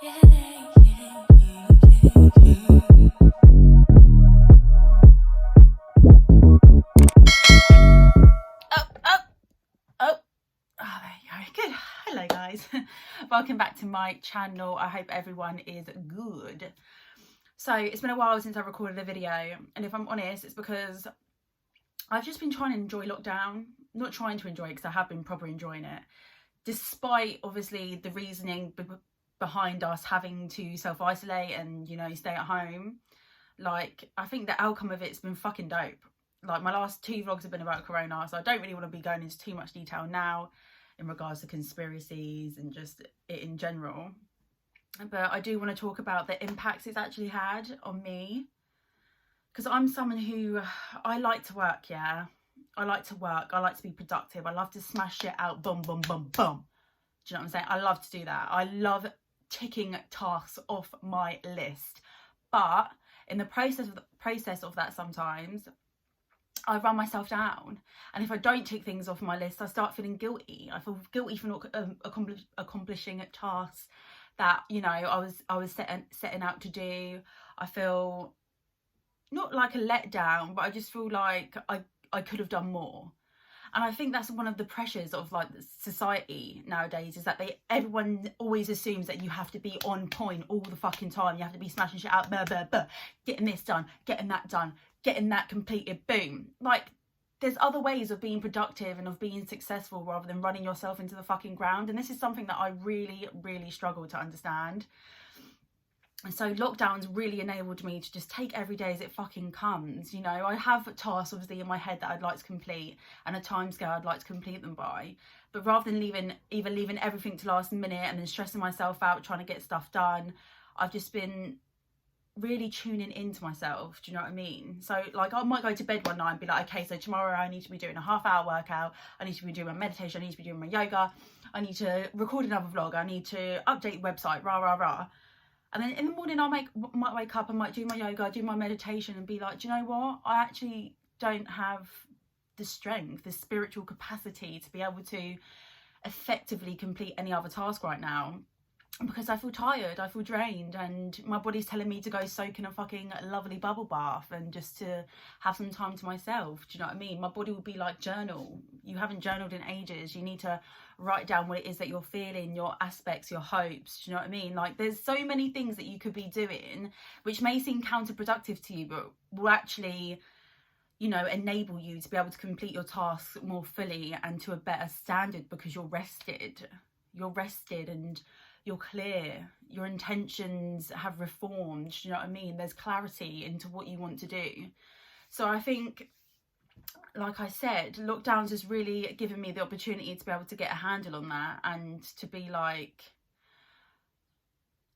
Yeah, yeah, yeah, yeah. Oh, oh, oh. Oh, there you go. Good. Hello, guys. Welcome back to my channel. I hope everyone is good. So, it's been a while since I recorded a video, and if I'm honest, it's because I've just been trying to enjoy lockdown. Not trying to enjoy it because I have been proper enjoying it, despite obviously the reasoning behind us having to self-isolate and, you know, stay at home. Like, I think the outcome of it's been fucking dope. Like, my last two vlogs have been about corona, so I don't really want to be going into too much detail now in regards to conspiracies and just it in general. But I do want to talk about the impacts it's actually had on me, because I'm someone who, I like to work, yeah. I like to work, I like to be productive, I love to smash shit out, boom, boom, boom, boom. Do you know what I'm saying? I love to do that. I love ticking tasks off my list. But in the process of that, sometimes I run myself down, and if I don't tick things off my list, I start feeling guilty. I feel guilty for not accomplishing tasks that, you know, I was setting out to do. I feel not like a letdown, but I just feel like I could have done more. And I think that's one of the pressures of like society nowadays, is that everyone always assumes that you have to be on point all the fucking time. You have to be smashing shit out, blah, blah, blah, getting this done, getting that done, getting that completed, boom. Like, there's other ways of being productive and of being successful rather than running yourself into the fucking ground. And this is something that I really, really struggle to understand. And so lockdown's really enabled me to just take every day as it fucking comes. You know, I have tasks obviously in my head that I'd like to complete and a timescale I'd like to complete them by. But rather than leaving everything to last minute and then stressing myself out trying to get stuff done, I've just been really tuning into myself. Do you know what I mean? So like, I might go to bed one night and be like, okay, so tomorrow I need to be doing a half-hour workout, I need to be doing my meditation, I need to be doing my yoga, I need to record another vlog, I need to update the website, rah rah rah. And then in the morning I might wake up, I might do my yoga, do my meditation and be like, do you know what? I actually don't have the strength, the spiritual capacity to be able to effectively complete any other task right now, because I feel tired, I feel drained, and my body's telling me to go soak in a fucking lovely bubble bath and just to have some time to myself. Do you know what I mean? My body will be like, journal. You haven't journaled in ages. You need to write down what it is that you're feeling, your aspects, your hopes. Do you know what I mean? Like, there's so many things that you could be doing which may seem counterproductive to you, but will actually, you know, enable you to be able to complete your tasks more fully and to a better standard, because you're rested. You're rested and you're clear, your intentions have reformed. Do you know what I mean? There's clarity into what you want to do. So I think, like I said, lockdown's just really given me the opportunity to be able to get a handle on that and to be like,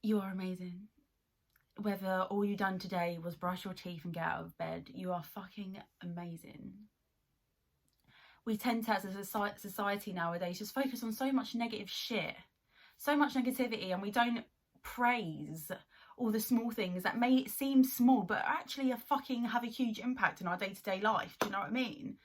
you are amazing. Whether all you done today was brush your teeth and get out of bed, you are fucking amazing. We tend to, as a society nowadays, just focus on so much negative shit, so much negativity, and we don't praise all the small things that may seem small but actually fucking have a huge impact in our day-to-day life. Do you know what I mean?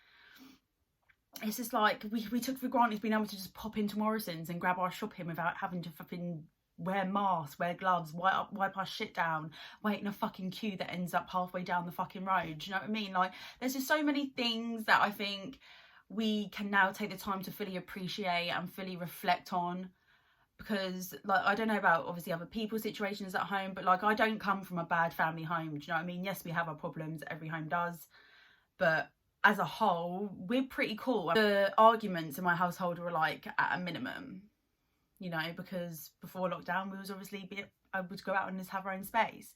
It's just like we took for granted being able to just pop into Morrison's and grab our shopping without having to fucking wear masks, wear gloves, wipe our shit down, wait in a fucking queue that ends up halfway down the fucking road. Do you know what I mean? Like, there's just so many things that I think we can now take the time to fully appreciate and fully reflect on. Because, like, I don't know about obviously other people's situations at home, but like, I don't come from a bad family home. Do you know what I mean? Yes, we have our problems, every home does, but as a whole, we're pretty cool. The arguments in my household were like at a minimum, you know, because before lockdown we was obviously able to go out and just have our own space,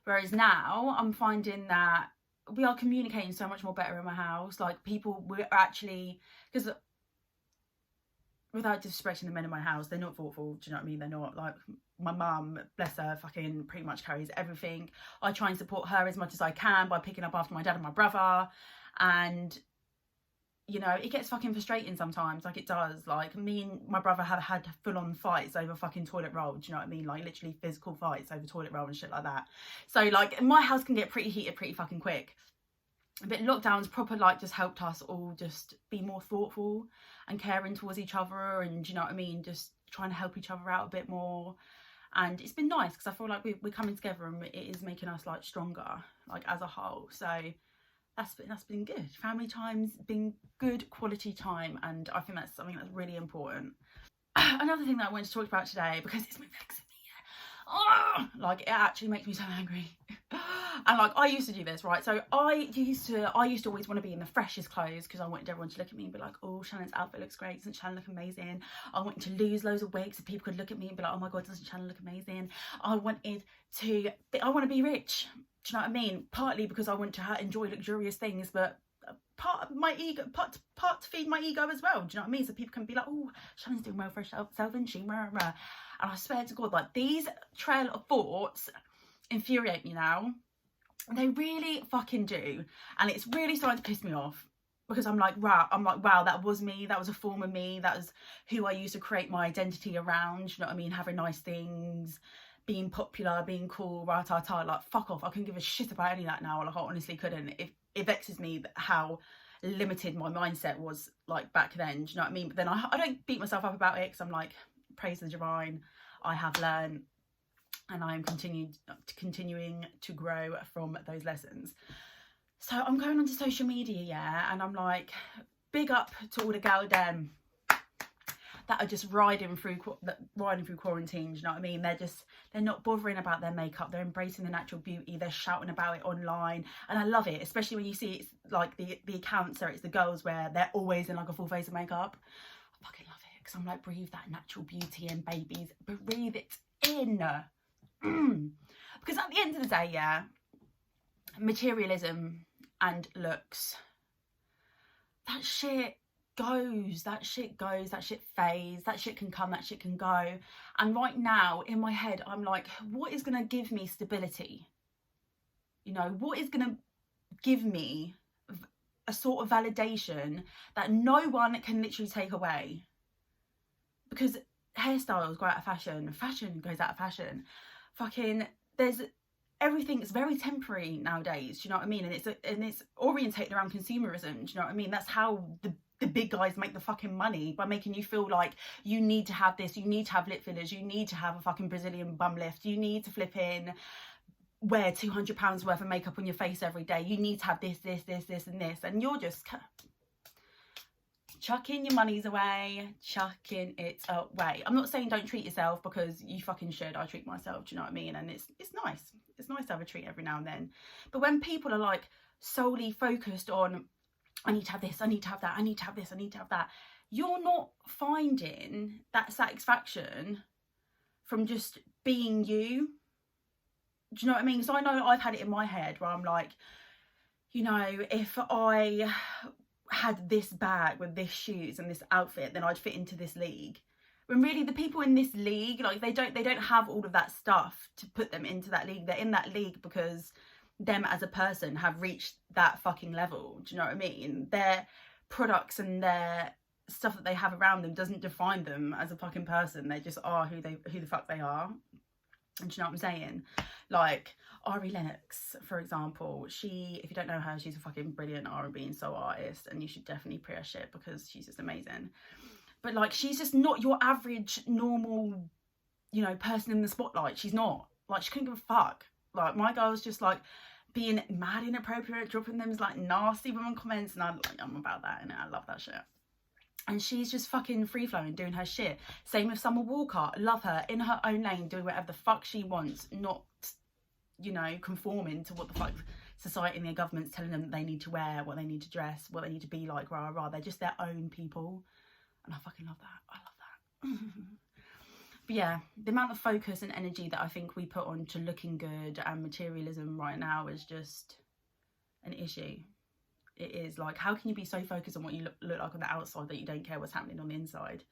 whereas now I'm finding that we are communicating so much more better in my house. Like, we're actually, because without disrespecting the men in my house, they're not thoughtful. Do you know what I mean? They're not like, my mum, bless her, fucking pretty much carries everything. I try and support her as much as I can by picking up after my dad and my brother, and you know, it gets fucking frustrating sometimes, like it does. Like, me and my brother have had full-on fights over fucking toilet roll. Do you know what I mean? Like, literally physical fights over toilet roll and shit like that. So like, my house can get pretty heated pretty fucking quick. But lockdown's proper like just helped us all just be more thoughtful and caring towards each other, and, you know what I mean, just trying to help each other out a bit more. and it's been nice because I feel like we're coming together and it is making us like stronger, like as a whole. So that's been good. Family time's been good quality time, and I think that's something that's really important. Another thing that I wanted to talk about today, because it's been vexing me, like it actually makes me so angry. And like I used to do this, right? So I used to always want to be in the freshest clothes because I wanted everyone to look at me and be like, oh, Shannon's outfit looks great, doesn't Shannon look amazing? I wanted to lose loads of weight so people could look at me and be like, oh my god, doesn't Shannon look amazing? I want to be rich. Do you know what I mean? Partly because I want to enjoy luxurious things, but part of my ego, part to feed my ego as well. Do you know what I mean? So people can be like, oh, Shannon's doing well for herself, isn't she? And I swear to God, like these trail of thoughts infuriate me now. They really fucking do. And it's really starting to piss me off because I'm like, wow, that was me. That was a form of me. That was who I used to create my identity around. You know what I mean? Having nice things, being popular, being cool, like fuck off. I couldn't give a shit about any of that now. Like I honestly couldn't. It vexes me how limited my mindset was like back then. Do you know what I mean? But then I don't beat myself up about it because I'm like, praise the divine, I have learned and I am continuing to grow from those lessons. So I'm going onto social media, yeah, and I'm like, big up to all the gal dem that are just riding through quarantine. Do you know what I mean? They're not bothering about their makeup. They're embracing the natural beauty. They're shouting about it online, and I love it, especially when you see it's like the accounts or it's the girls where they're always in like a full face of makeup. I fucking love it because I'm like, breathe that natural beauty in, babies. Breathe it in. Because at the end of the day, yeah, materialism and looks, that shit goes, that shit fades, that shit can come, that shit can go. And right now in my head I'm like, what is going to give me stability? You know, what is going to give me a sort of validation that no one can literally take away? Because hairstyles go out of fashion, fashion goes out of fashion, fucking everything's very temporary nowadays. Do you know what I mean? And it's orientated around consumerism. Do you know what I mean? That's how the big guys make the fucking money, by making you feel like you need to have this, you need to have lip fillers, you need to have a fucking Brazilian bum lift, you need to flip in, wear £200 worth of makeup on your face every day, you need to have this and this, and you're just chucking your monies away, chucking it away. I'm not saying don't treat yourself, because you fucking should. I treat myself, do you know what I mean? And it's nice. It's nice to have a treat every now and then. But when people are like solely focused on, I need to have this, I need to have that, I need to have this, I need to have that, you're not finding that satisfaction from just being you. Do you know what I mean? So I know I've had it in my head where I'm like, you know, if I had this bag with this shoes and this outfit, then I'd fit into this league. When really the people in this league, like they don't have all of that stuff to put them into that league. They're in that league because them as a person have reached that fucking level. Do you know what I mean? Their products and their stuff that they have around them doesn't define them as a fucking person. They just are who the fuck they are. And do you know what I'm saying? Like Ari Lennox, for example, she, if you don't know her, she's a fucking brilliant R&B and soul artist, and you should definitely pre her shit because she's just amazing. But like, she's just not your average normal, you know, person in the spotlight. She's not. Like, she couldn't give a fuck. Like, my girl's just like being mad inappropriate, dropping them like nasty women comments, and I'm about that, and I love that shit. And she's just fucking free-flowing, doing her shit. Same with Summer Walker. Love her. In her own lane, doing whatever the fuck she wants. Not, you know, conforming to what the fuck society and their government's telling them that they need to wear, what they need to dress, what they need to be like, rah, rah. They're just their own people. And I fucking love that. I love that. But yeah, the amount of focus and energy that I think we put on to looking good and materialism right now is just an issue. It is like, how can you be so focused on what you look like on the outside that you don't care what's happening on the inside?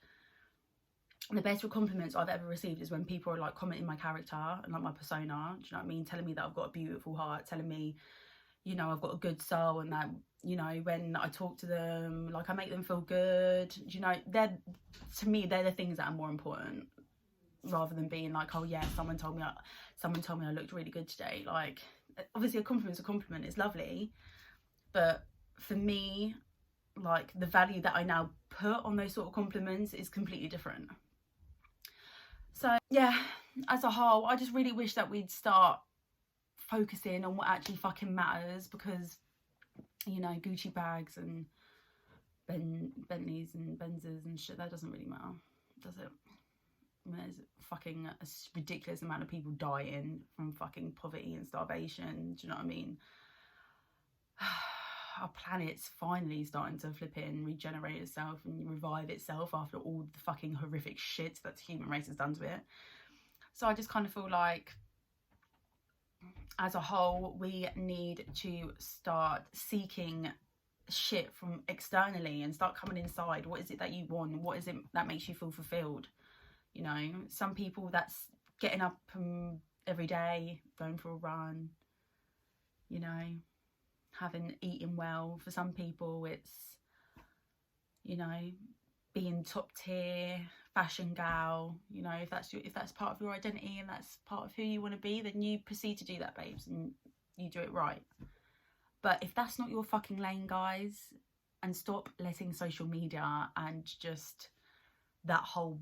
And the best compliments I've ever received is when people are like commenting my character and like my persona, do you know what I mean? Telling me that I've got a beautiful heart, telling me, you know, I've got a good soul, and that, you know, when I talk to them, like I make them feel good. Do you know, to me, they're the things that are more important, rather than being like, oh yeah, someone told me I looked really good today. Like, obviously a compliment's a compliment, it's lovely, but for me, like, the value that I now put on those sort of compliments is completely different. So yeah, as a whole, I just really wish that we'd start focusing on what actually fucking matters, because, you know, Gucci bags and Bentleys and Benzes and shit, that doesn't really matter, does it? I mean, there's fucking a ridiculous amount of people dying from fucking poverty and starvation. Do you know what I mean? Our planet's finally starting to flip in, regenerate itself and revive itself after all the fucking horrific shit that the human race has done to it. So I just kind of feel like, as a whole, we need to start seeking shit from externally and start coming inside. What is it that you want? What is it that makes you feel fulfilled? You know, some people, that's getting up every day, going for a run, you know, eating well. For some people, it's, you know, being top tier fashion gal. You know, if that's part of your identity and that's part of who you want to be, then you proceed to do that, babes, and you do it right. But if that's not your fucking lane, guys, and stop letting social media and just that whole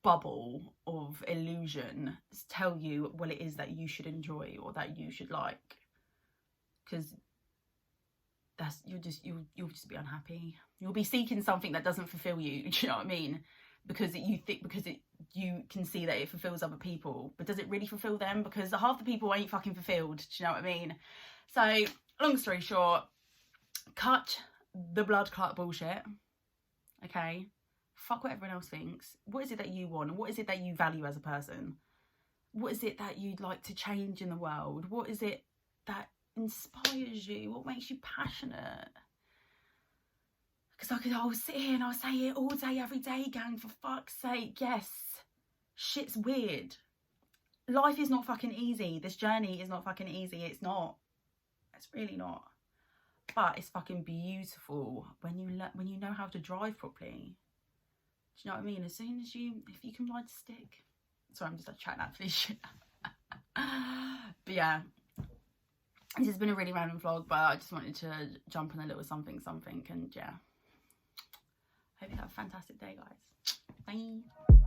bubble of illusion tell you what it is that you should enjoy or that you should like, because that's, you'll just be unhappy. You'll be seeking something that doesn't fulfill you. Do you know what I mean? Because you can see that it fulfills other people, but does it really fulfill them? Because half the people ain't fucking fulfilled. Do you know what I mean? So long story short, cut the blood clot bullshit. Okay, fuck what everyone else thinks. What is it that you want? And what is it that you value as a person? What is it that you'd like to change in the world? What is it that inspires you? What makes you passionate? Because I'll sit here and I'll say it all day, every day, gang, for fuck's sake. Yes, shit's weird. Life is not fucking easy. This journey is not fucking easy. It's not. It's really not. But it's fucking beautiful when you know how to drive properly. Do you know what I mean? As soon as if you can ride a stick. Sorry, I'm just like chatting out for this shit. But yeah, this has been a really random vlog, but I just wanted to jump on a little something, and yeah. Hope you have a fantastic day, guys. Bye.